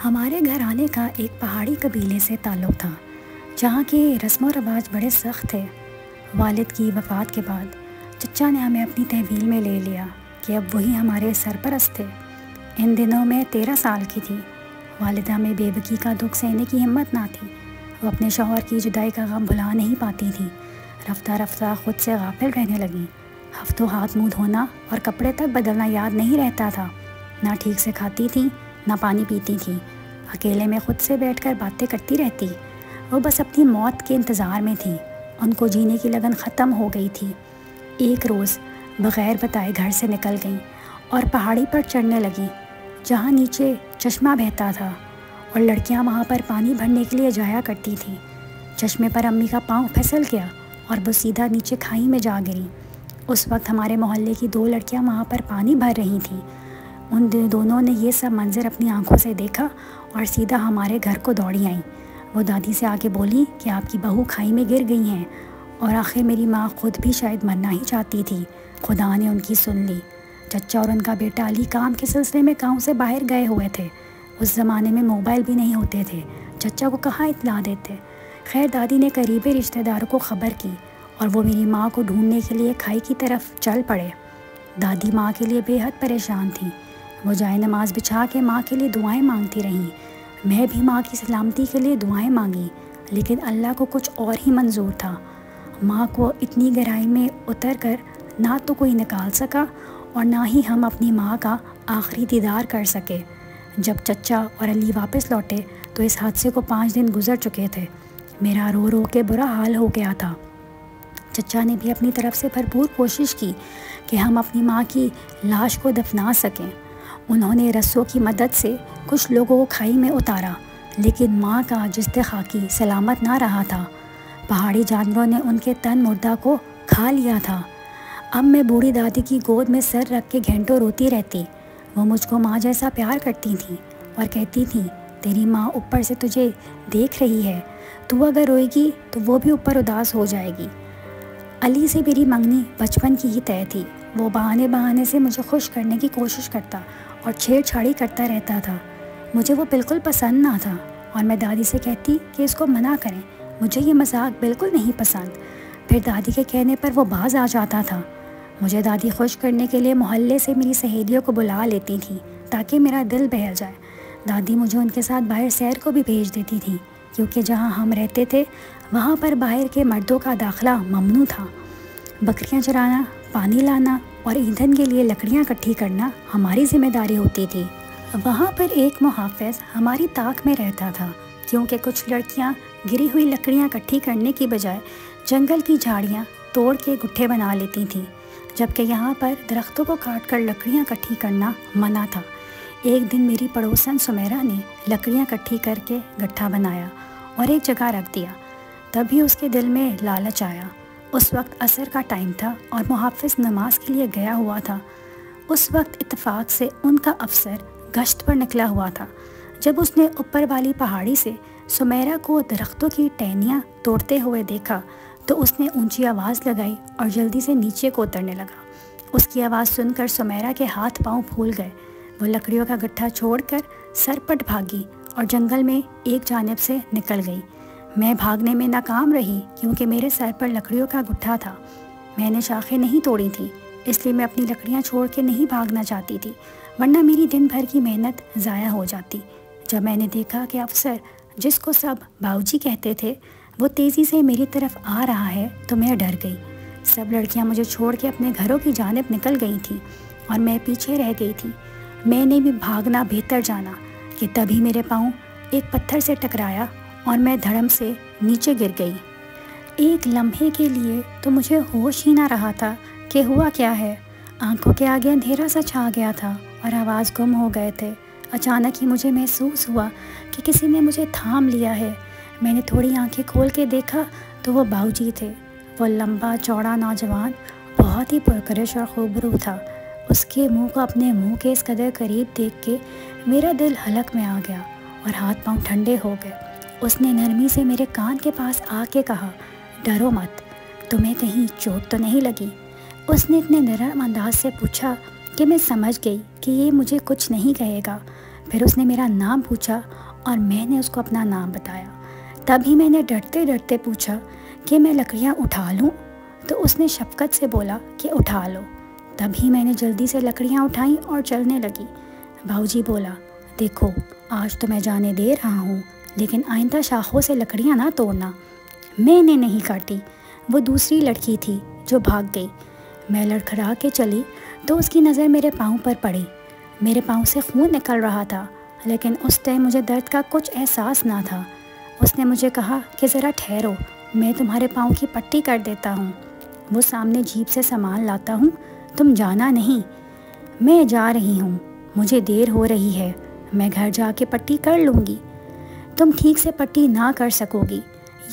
ہمارے گھر آنے کا ایک پہاڑی قبیلے سے تعلق تھا، جہاں کے رسم و رواج بڑے سخت تھے۔ والد کی وفات کے بعد چچا نے ہمیں اپنی تحویل میں لے لیا کہ اب وہی ہمارے سرپرست تھے۔ ان دنوں میں 13 سال کی تھی۔ والدہ میں بے بکی کا دکھ سہنے کی ہمت نہ تھی۔ وہ اپنے شوہر کی جدائی کا غم بھلا نہیں پاتی تھی۔ رفتہ رفتہ خود سے غافل رہنے لگیں۔ ہفتوں ہاتھ منہ دھونا اور کپڑے تک بدلنا یاد نہیں رہتا تھا۔ نہ ٹھیک سے کھاتی تھیں، نہ پانی پیتی تھیں۔ اکیلے میں خود سے بیٹھ کر باتیں کرتی رہتی۔ وہ بس اپنی موت کے انتظار میں تھی۔ ان کو جینے کی لگن ختم ہو گئی تھی۔ ایک روز بغیر بتائے گھر سے نکل گئیں اور پہاڑی پر چڑھنے لگیں، جہاں نیچے چشمہ بہتا تھا اور لڑکیاں وہاں پر پانی بھرنے کے لیے جایا کرتی تھیں۔ چشمے پر امی کا پاؤں پھسل گیا اور وہ سیدھا نیچے کھائی میں جا گریں۔ اس وقت ہمارے محلے کی 2 لڑکیاں وہاں پر پانی بھر رہی تھیں۔ ان دونوں نے یہ سب منظر اپنی آنکھوں سے دیکھا اور سیدھا ہمارے گھر کو دوڑی آئیں۔ وہ دادی سے آ کے بولی کہ آپ کی بہو کھائی میں گر گئی ہیں، اور آخر میری ماں خود بھی شاید مرنا ہی چاہتی تھی۔ خدا نے ان کی سن لی۔ چچا اور ان کا بیٹا علی کام کے سلسلے میں گاؤں سے باہر گئے ہوئے تھے۔ اس زمانے میں موبائل بھی نہیں ہوتے تھے، چچا کو کہاں اطلاع دیتے۔ خیر دادی نے قریبی رشتہ داروں کو خبر کی اور وہ میری ماں کو ڈھونڈنے کے لیے کھائی کی طرف چل پڑے۔ دادی ماں کے لیے بے حد پریشان تھیں۔ وہ جائے نماز بچھا کے ماں کے لیے دعائیں مانگتی رہیں۔ میں بھی ماں کی سلامتی کے لیے دعائیں مانگی، لیکن اللہ کو کچھ اور ہی منظور تھا۔ ماں کو اتنی گہرائی میں اتر کر نہ تو کوئی نکال سکا اور نہ ہی ہم اپنی ماں کا آخری دیدار کر سکے۔ جب چچا اور علی واپس لوٹے تو اس حادثے کو 5 دن گزر چکے تھے۔ میرا رو رو کے برا حال ہو گیا تھا۔ چچا نے بھی اپنی طرف سے بھرپور کوشش کی کہ ہم اپنی ماں کی لاش کو دفنا سکیں۔ انہوں نے رسوں کی مدد سے کچھ لوگوں کو کھائی میں اتارا، لیکن ماں کا جسد خاکی سلامت نہ رہا تھا۔ پہاڑی جانوروں نے ان کے تن مردہ کو کھا لیا تھا۔ اب میں بوڑھی دادی کی گود میں سر رکھ کے گھنٹوں روتی رہتی۔ وہ مجھ کو ماں جیسا پیار کرتی تھیں اور کہتی تھیں تیری ماں اوپر سے تجھے دیکھ رہی ہے، تو اگر روئے گی تو وہ بھی اوپر اداس ہو جائے گی۔ علی سے میری منگنی بچپن کی ہی طے تھی۔ وہ بہانے سے مجھے خوش کرنے کی کوشش کرتا اور چھیڑ چھاڑی کرتا رہتا تھا۔ مجھے وہ بالکل پسند نہ تھا اور میں دادی سے کہتی کہ اس کو منع کریں، مجھے یہ مذاق بالکل نہیں پسند۔ پھر دادی کے کہنے پر وہ باز آ جاتا تھا۔ مجھے دادی خوش کرنے کے لیے محلے سے میری سہیلیوں کو بلا لیتی تھیں تاکہ میرا دل بہل جائے۔ دادی مجھے ان کے ساتھ باہر سیر کو بھی بھیج دیتی تھیں، کیونکہ جہاں ہم رہتے تھے وہاں پر باہر کے مردوں کا داخلہ ممنوع تھا۔ بکریاں چرانا، پانی لانا اور ایندھن کے لیے لکڑیاں اکٹھی کرنا ہماری ذمہ داری ہوتی تھی۔ وہاں پر ایک محافظ ہماری طاق میں رہتا تھا، کیونکہ کچھ لڑکیاں گری ہوئی لکڑیاں اکٹھی کرنے کی بجائے جنگل کی جھاڑیاں توڑ کے گٹھے بنا لیتی تھیں، جبکہ یہاں پر درختوں کو کاٹ کر لکڑیاں اکٹھی کرنا منع تھا۔ ایک دن میری پڑوسن سمیرا نے لکڑیاں اکٹھی کر کے گٹھا بنایا اور ایک جگہ رکھ دیا۔ تبھی اس کے دل میں لالچ آیا۔ اس وقت عصر کا ٹائم تھا اور محافظ نماز کے لیے گیا ہوا تھا۔ اس وقت اتفاق سے ان کا افسر گشت پر نکلا ہوا تھا۔ جب اس نے اوپر والی پہاڑی سے سمیرا کو درختوں کی ٹہنیاں توڑتے ہوئے دیکھا تو اس نے اونچی آواز لگائی اور جلدی سے نیچے کو اترنے لگا۔ اس کی آواز سن کر سمیرا کے ہاتھ پاؤں پھول گئے۔ وہ لکڑیوں کا گٹھا چھوڑ کر سرپٹ بھاگی اور جنگل میں ایک جانب سے نکل گئی۔ میں بھاگنے میں ناکام رہی کیونکہ میرے سر پر لکڑیوں کا گٹھا تھا۔ میں نے شاخیں نہیں توڑی تھیں، اس لیے میں اپنی لکڑیاں چھوڑ کے نہیں بھاگنا چاہتی تھی، ورنہ میری دن بھر کی محنت ضائع ہو جاتی۔ جب میں نے دیکھا کہ افسر، جس کو سب باؤجی کہتے تھے، وہ تیزی سے میری طرف آ رہا ہے تو میں ڈر گئی۔ سب لڑکیاں مجھے چھوڑ کے اپنے گھروں کی جانب نکل گئی تھیں اور میں پیچھے رہ گئی تھی۔ میں نے بھی بھاگنا بہتر جانا کہ تبھی میرے پاؤں ایک پتھر سے ٹکرایا اور میں دھڑم سے نیچے گر گئی۔ ایک لمحے کے لیے تو مجھے ہوش ہی نہ رہا تھا کہ ہوا کیا ہے۔ آنکھوں کے آگے اندھیرا سا چھا گیا تھا اور آواز گم ہو گئے تھے۔ اچانک ہی مجھے محسوس ہوا کہ کسی نے مجھے تھام لیا ہے۔ میں نے تھوڑی آنکھیں کھول کے دیکھا تو وہ باؤجی تھے۔ وہ لمبا چوڑا نوجوان بہت ہی پرکشش اور خوبرو تھا۔ اس کے منہ کو اپنے منہ کے اس قدر قریب دیکھ کے میرا دل حلق میں آ گیا اور ہاتھ پاؤں ٹھنڈے ہو گئے۔ اس نے نرمی سے میرے کان کے پاس آ کے کہا، ڈرو مت، تمہیں کہیں چوٹ تو نہیں لگی؟ اس نے اتنے نرم انداز سے پوچھا کہ میں سمجھ گئی کہ یہ مجھے کچھ نہیں کہے گا۔ پھر اس نے میرا نام پوچھا اور میں نے اس کو اپنا نام بتایا۔ تبھی میں نے ڈرتے ڈرتے پوچھا کہ میں لکڑیاں اٹھا لوں؟ تو اس نے شفقت سے بولا کہ اٹھا لو۔ تبھی میں نے جلدی سے لکڑیاں اٹھائیں اور چلنے لگی۔ باؤجی بولا، دیکھو آج تو میں جانے دے رہا ہوں، لیکن آئندہ شاخوں سے لکڑیاں نہ توڑنا۔ میں نے نہیں کاٹی، وہ دوسری لڑکی تھی جو بھاگ گئی۔ میں لڑکھڑا کے چلی تو اس کی نظر میرے پاؤں پر پڑی۔ میرے پاؤں سے خون نکل رہا تھا، لیکن اس ٹائم مجھے درد کا کچھ احساس نہ تھا۔ اس نے مجھے کہا کہ ذرا ٹھہرو، میں تمہارے پاؤں کی پٹی کر دیتا ہوں۔ وہ سامنے جیپ سے سامان لاتا ہوں، تم جانا نہیں۔ میں جا رہی ہوں، مجھے دیر ہو رہی ہے، میں گھر جا کے پٹی کر لوں گی، تم ٹھیک سے پٹی نہ کر سکو گی۔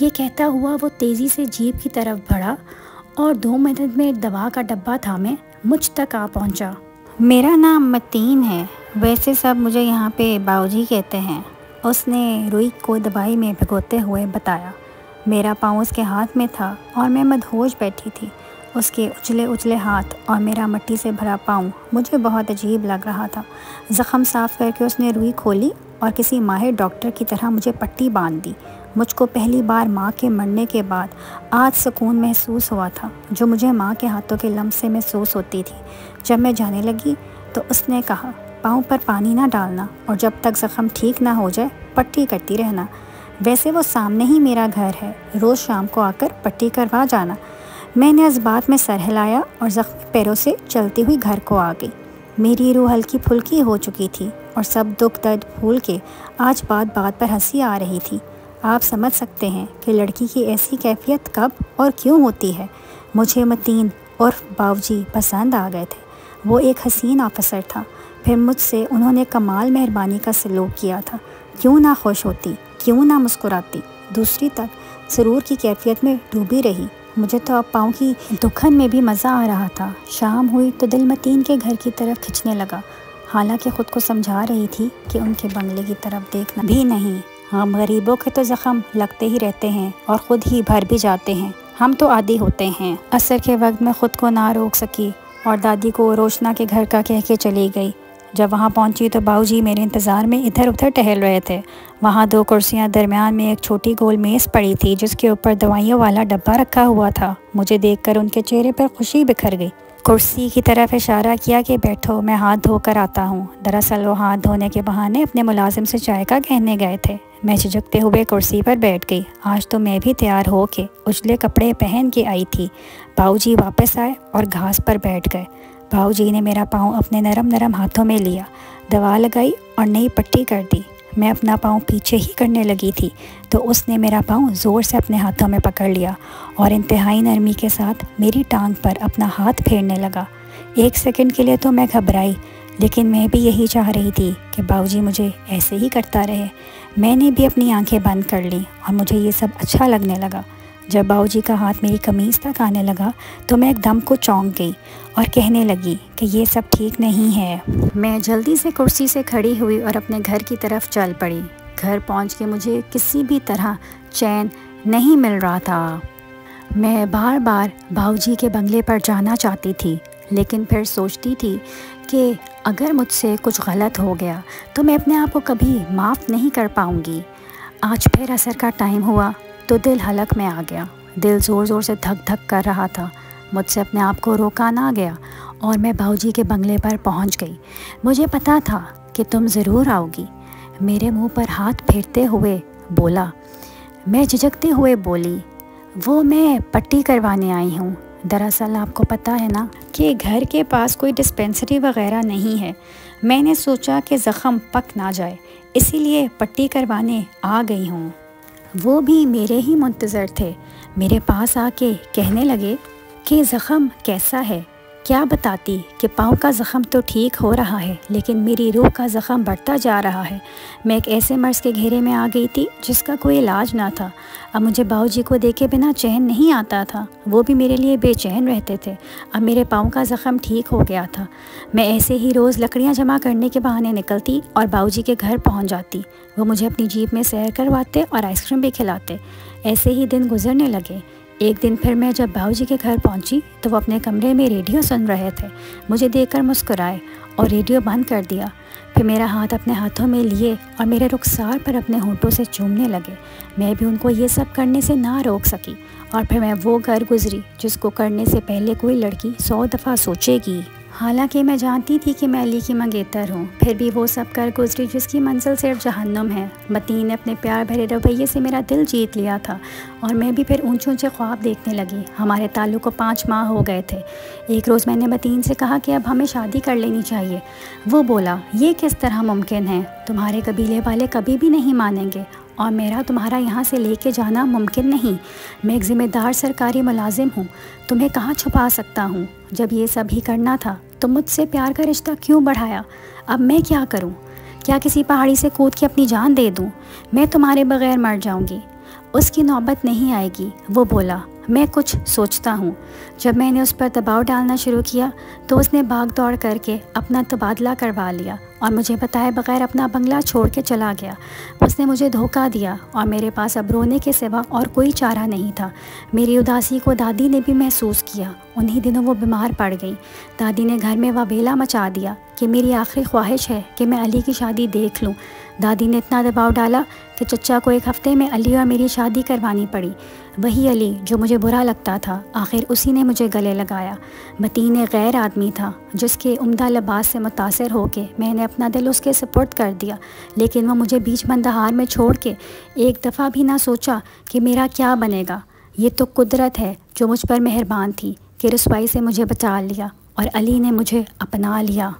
یہ کہتا ہوا وہ تیزی سے جیپ کی طرف بڑھا اور 2 منٹ میں دوا کا ڈبہ تھامے مجھ تک آ پہنچا۔ میرا نام متین ہے، ویسے سب مجھے یہاں پہ باؤجی کہتے ہیں، اس نے روئی کو دوائی میں بھگوتے ہوئے بتایا۔ میرا پاؤں اس کے ہاتھ میں تھا اور میں مدہوش بیٹھی تھی۔ اس کے اچھلے اچھلے ہاتھ اور میرا مٹی سے بھرا پاؤں مجھے بہت عجیب لگ رہا تھا۔ زخم صاف کر کے اس نے روئی کھولی اور کسی ماہر ڈاکٹر کی طرح مجھے پٹی باندھ دی۔ مجھ کو پہلی بار ماں کے مرنے کے بعد آج سکون محسوس ہوا تھا، جو مجھے ماں کے ہاتھوں کے لمس سے محسوس ہوتی تھی۔ جب میں جانے لگی تو اس نے کہا، پاؤں پر پانی نہ ڈالنا اور جب تک زخم ٹھیک نہ ہو جائے پٹی کرتی رہنا۔ ویسے وہ سامنے ہی میرا گھر ہے، روز شام کو آ کر پٹی کروا جانا۔ میں نے اس بات میں سر ہلایا اور زخمی پیروں سے چلتی ہوئی گھر کو آ گئی۔ میری روح ہلکی پھلکی ہو چکی تھی اور سب دکھ درد بھول کے آج بات بات پر ہنسی آ رہی تھی۔ آپ سمجھ سکتے ہیں کہ لڑکی کی ایسی کیفیت کب اور کیوں ہوتی ہے۔ مجھے متین اور باؤجی پسند آ گئے تھے۔ وہ ایک حسین آفیسر تھا، پھر مجھ سے انہوں نے کمال مہربانی کا سلوک کیا تھا۔ کیوں نہ خوش ہوتی، کیوں نہ مسکراتی، دوسری تک سرور کی کیفیت میں ڈوبی رہی۔ مجھے تو اب پاؤں کی دکھن میں بھی مزہ آ رہا تھا۔ شام ہوئی تو دل متین کے گھر کی طرف کھنچنے لگا، حالانکہ خود کو سمجھا رہی تھی کہ ان کے بنگلے کی طرف دیکھنا بھی نہیں۔ ہم غریبوں کے تو زخم لگتے ہی رہتے ہیں اور خود ہی بھر بھی جاتے ہیں، ہم تو عادی ہوتے ہیں۔ عصر کے وقت میں خود کو نہ روک سکی اور دادی کو روشنا کے گھر کا کہہ کے چلی گئی۔ جب وہاں پہنچی تو باؤجی میرے انتظار میں ادھر ادھر ٹہل رہے تھے۔ وہاں 2 کرسیاں، درمیان میں ایک چھوٹی گول میز پڑی تھی جس کے اوپر دوائیوں والا ڈبہ رکھا ہوا تھا۔ مجھے دیکھ کر ان کے چہرے پر خوشی بکھر گئی۔ کرسی کی طرف اشارہ کیا کہ بیٹھو، میں ہاتھ دھو کر آتا ہوں۔ دراصل وہ ہاتھ دھونے کے بہانے اپنے ملازم سے چائے کا کہنے گئے تھے۔ میں جھجکتے ہوئے کرسی پر بیٹھ گئی۔ آج تو میں بھی تیار ہو کے اجلے کپڑے پہن کے آئی تھی۔ باؤجی واپس آئے اور گھاس پر بیٹھ گئے۔ باؤجی نے میرا پاؤں اپنے نرم نرم ہاتھوں میں لیا، دوا لگائی اور نئی پٹی کر دی۔ میں اپنا پاؤں پیچھے ہی کرنے لگی تھی تو اس نے میرا پاؤں زور سے اپنے ہاتھوں میں پکڑ لیا اور انتہائی نرمی کے ساتھ میری ٹانگ پر اپنا ہاتھ پھیرنے لگا۔ 1 سیکنڈ کے لیے تو میں گھبرائی، لیکن میں بھی یہی چاہ رہی تھی کہ باؤجی مجھے ایسے ہی کرتا رہے۔ میں نے بھی اپنی آنکھیں بند کر لیں اور مجھے یہ سب اچھا لگنے لگا۔ جب باؤجی کا ہاتھ میری قمیض تک آنے لگا تو میں ایک دم کو چونک گئی اور کہنے لگی کہ یہ سب ٹھیک نہیں ہے۔ میں جلدی سے کرسی سے کھڑی ہوئی اور اپنے گھر کی طرف چل پڑی۔ گھر پہنچ کے مجھے کسی بھی طرح چین نہیں مل رہا تھا۔ میں بار بار باؤجی کے بنگلے پر جانا چاہتی تھی، لیکن پھر سوچتی تھی کہ اگر مجھ سے کچھ غلط ہو گیا تو میں اپنے آپ کو کبھی معاف نہیں کر پاؤں گی۔ آج پھر عصر کا ٹائم ہوا تو دل حلق میں آ گیا۔ دل زور زور سے دھک دھک کر رہا تھا۔ مجھ سے اپنے آپ کو روکا نہ گیا اور میں باؤجی کے بنگلے پر پہنچ گئی۔ مجھے پتا تھا کہ تم ضرور آؤ گی، میرے منہ پر ہاتھ پھیرتے ہوئے بولا۔ میں جھجکتے ہوئے بولی، وہ میں پٹی کروانے آئی ہوں۔ دراصل آپ کو پتہ ہے نا کہ گھر کے پاس کوئی ڈسپینسری وغیرہ نہیں ہے۔ میں نے سوچا کہ زخم پک نہ جائے، اسی لیے پٹی کروانے آ گئی ہوں۔ وہ بھی میرے ہی منتظر تھے۔ میرے پاس آ کے کہنے لگے کہ زخم کیسا ہے؟ کیا بتاتی کہ پاؤں کا زخم تو ٹھیک ہو رہا ہے، لیکن میری روح کا زخم بڑھتا جا رہا ہے۔ میں ایک ایسے مرض کے گھیرے میں آ گئی تھی جس کا کوئی علاج نہ تھا۔ اب مجھے باؤجی کو دیکھے بنا چین نہیں آتا تھا، وہ بھی میرے لیے بے چین رہتے تھے۔ اب میرے پاؤں کا زخم ٹھیک ہو گیا تھا۔ میں ایسے ہی روز لکڑیاں جمع کرنے کے بہانے نکلتی اور باؤجی کے گھر پہنچ جاتی۔ وہ مجھے اپنی جیپ میں سیر کرواتے اور آئس کریم بھی کھلاتے۔ ایسے ہی دن گزرنے لگے۔ ایک دن پھر میں جب باؤ جی کے گھر پہنچی تو وہ اپنے کمرے میں ریڈیو سن رہے تھے۔ مجھے دیکھ کر مسکرائے اور ریڈیو بند کر دیا۔ پھر میرا ہاتھ اپنے ہاتھوں میں لیے اور میرے رخسار پر اپنے ہونٹوں سے چومنے لگے۔ میں بھی ان کو یہ سب کرنے سے نہ روک سکی، اور پھر میں وہ گھر گزری جس کو کرنے سے پہلے کوئی لڑکی 100 دفعہ سوچے گی۔ حالانکہ میں جانتی تھی کہ میں علی کی منگیتر ہوں، پھر بھی وہ سب کر گزری جس کی منزل صرف جہنم ہے۔ متین نے اپنے پیار بھرے رویے سے میرا دل جیت لیا تھا، اور میں بھی پھر اونچے اونچے خواب دیکھنے لگی۔ ہمارے تعلق کو 5 ماہ ہو گئے تھے۔ ایک روز میں نے متین سے کہا کہ اب ہمیں شادی کر لینی چاہیے۔ وہ بولا، یہ کس طرح ممکن ہے؟ تمہارے قبیلے والے کبھی بھی نہیں مانیں گے، اور میرا تمہارا یہاں سے لے کے جانا ممکن نہیں۔ میں ایک ذمہ دار سرکاری ملازم ہوں، تمہیں کہاں چھپا سکتا ہوں؟ جب یہ سب ہی کرنا تھا تو مجھ سے پیار کا رشتہ کیوں بڑھایا؟ اب میں کیا کروں؟ کیا کسی پہاڑی سے کود کے اپنی جان دے دوں؟ میں تمہارے بغیر مر جاؤں گی۔ اس کی نوبت نہیں آئے گی، وہ بولا۔ میں کچھ سوچتا ہوں۔ جب میں نے اس پر دباؤ ڈالنا شروع کیا تو اس نے بھاگ دوڑ کر کے اپنا تبادلہ کروا لیا اور مجھے بتائے بغیر اپنا بنگلہ چھوڑ کے چلا گیا۔ اس نے مجھے دھوکہ دیا، اور میرے پاس اب رونے کے سوا اور کوئی چارہ نہیں تھا۔ میری اداسی کو دادی نے بھی محسوس کیا۔ انہی دنوں وہ بیمار پڑ گئی۔ دادی نے گھر میں وبیلا مچا دیا کہ میری آخری خواہش ہے کہ میں علی کی شادی دیکھ لوں۔ دادی نے اتنا دباؤ ڈالا کہ چچا کو ایک ہفتے میں علی اور میری شادی کروانی پڑی۔ وہی علی جو مجھے برا لگتا تھا، آخر اسی نے مجھے گلے لگایا۔ متین ایک غیر آدمی تھا جس کے عمدہ لباس سے متاثر ہو کے میں نے اپنا دل اس کے سپرد کر دیا، لیکن وہ مجھے بیچ بندہار میں چھوڑ کے ایک دفعہ بھی نہ سوچا کہ میرا کیا بنے گا۔ یہ تو قدرت ہے جو مجھ پر مہربان تھی کہ رسوائی سے مجھے بچا لیا، اور علی نے مجھے اپنا لیا۔